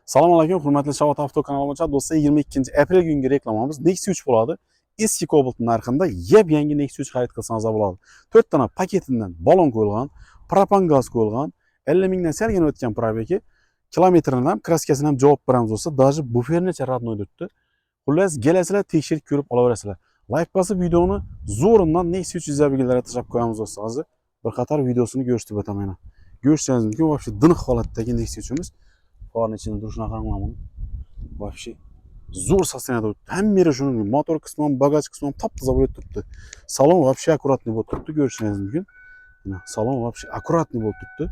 Salom alaykum, hurmatli Shavot Avto kanalımıza do'stlar, 22 aprel güngi reklamamiz Nexia 3 bo'ladi. Eski Cobalt narxida yep-yangi Nexia 3 xarid qilsangiz bo'ladi. 4 dona paketidan balon qo'yilgan, propan gaz qo'yilgan, 50 mingdan salgina o'tgan probegi, kilometrini ham, kraskasini ham javob beramiz do'stlar. Даже bufernicha radnoy debdi. Xullas, kelasizlar, tekshirib ko'rib olaverasizlar. Like bosib videoni zo'rindan Nexia 3 izlabiganlarga tashlab qo'yamiz do'stlar. Hozir bir qator videosini ko'rsatib o'taman. Ko'rishingiz mumkin, вообще diniq holatdagi Nexia 3'imiz. Farın içinde duruşuna karanlığa bunu. Vahşi. Zor sosteniyada o'tdi. Hamma yeri shuningdek, motor qismi ham, bagaj qismi ham top-toza bo'lib turibdi. Salon вообще аккуратный bo'lib turibdi, ko'rishingiz mumkin. Mana salon вообще аккуратный bo'lib turibdi.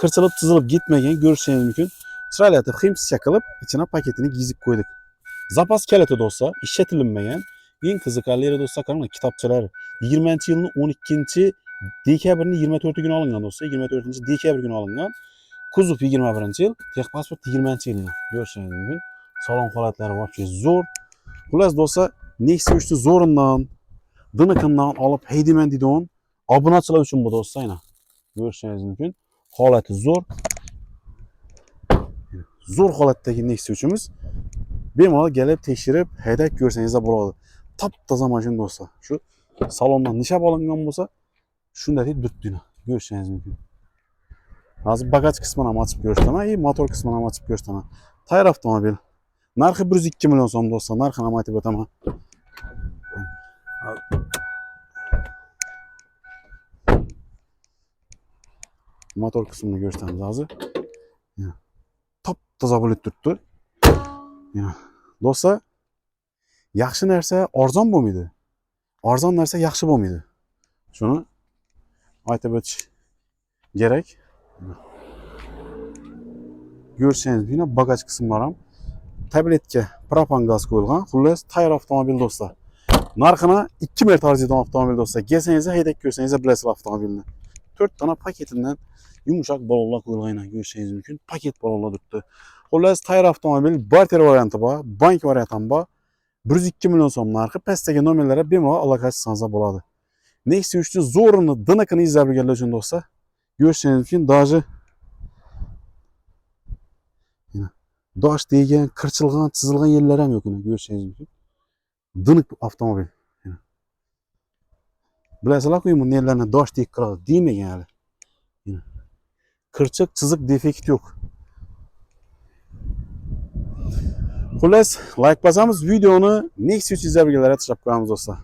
Qirchilib, chizilib ketmagan, ko'rishingiz mumkin. Chiroyli etib ximsiya qilib, ichine paketini gizib qo'ydik. Zapas kaliti do'stlar, ishlatilmagan. Eng qiziqarlilari do'stlar, qaranglar, kitobchalar 20-yilning 12-dekabrning 24-kuni olingan do'stlar, 24-dekabr kuni olingan. Kuzov 21-yil, texpasport 20-yil. Ko'rishingiz mumkin. Salon holatlari вообще zo'r. Xullas do'stlar, Nexia 3 ni zo'rindan, diniqindan olib haydiman deydigan obunachilar uchun bu do'stlar, mana. Ko'rishingiz mumkin. Holati zo'r. Zo'r holatdagi Nexia 3'imiz. Bemalol kelib tekshirib, haydab ko'rsangiz bo'ladi. Top-toza mashina do'stlar. Shu salondan nishab olingan bo'lsa, shunday deb turibdi. Ko'rishingiz mumkin. Hozir bagaj qismini ham ochib ko'rsataman, motor qismini ham ochib ko'rsataman. Tayyor avtomobil. Narxi 102 million so'm do'stlar, narxini ham aytib o'taman. Motor qismini ko'rsatamiz hozir. Top-toza bo'lib turibdi. Do'stlar, yaxshi narsa arzon bo'lmaydi. Arzon narsa yaxshi bo'lmaydi. Shuni aytib o'tish kerak. Ko'rsangizlar, yine bagaj qismlari ham tabletga propan gaz qo'yilgan. Xullas, tayyor avtomobil do'stlar. Narxini 2 marta arziydigan avtomobil do'stlar. Kelsangiz, haydab ko'rsangiz bilasizlar avtomobilni. 4 dona paketidan yumshoq balonlar qo'yilgan, ko'rishingiz mumkin. Paket balonlar turibdi. Xullas, tayyor avtomobil, barter varianti bor, bank varianti ham bor. 102 million so'm narxi, pastdagi nomerlarga bemalol aloqa qilsangiz bo'ladi. Nexia 3 ni zo'rini, diniqini izlab bilganlar uchun do'stlar, ko'rishingiz mumkin, даже dosh degan, qirchilgan, chizilgan yerlar ham yo'q, ko'rishingiz mumkin. Diniq avtomobil. Bilasizlar-ku, bu yerlarni dosh deb qiladi, deymagan hali. Qirchiq, chiziq, defekt yo'q. Xullas, like bosamiz, videoni Nexia 3 izlabiganlarga tashlab qo'yamiz do'stlar.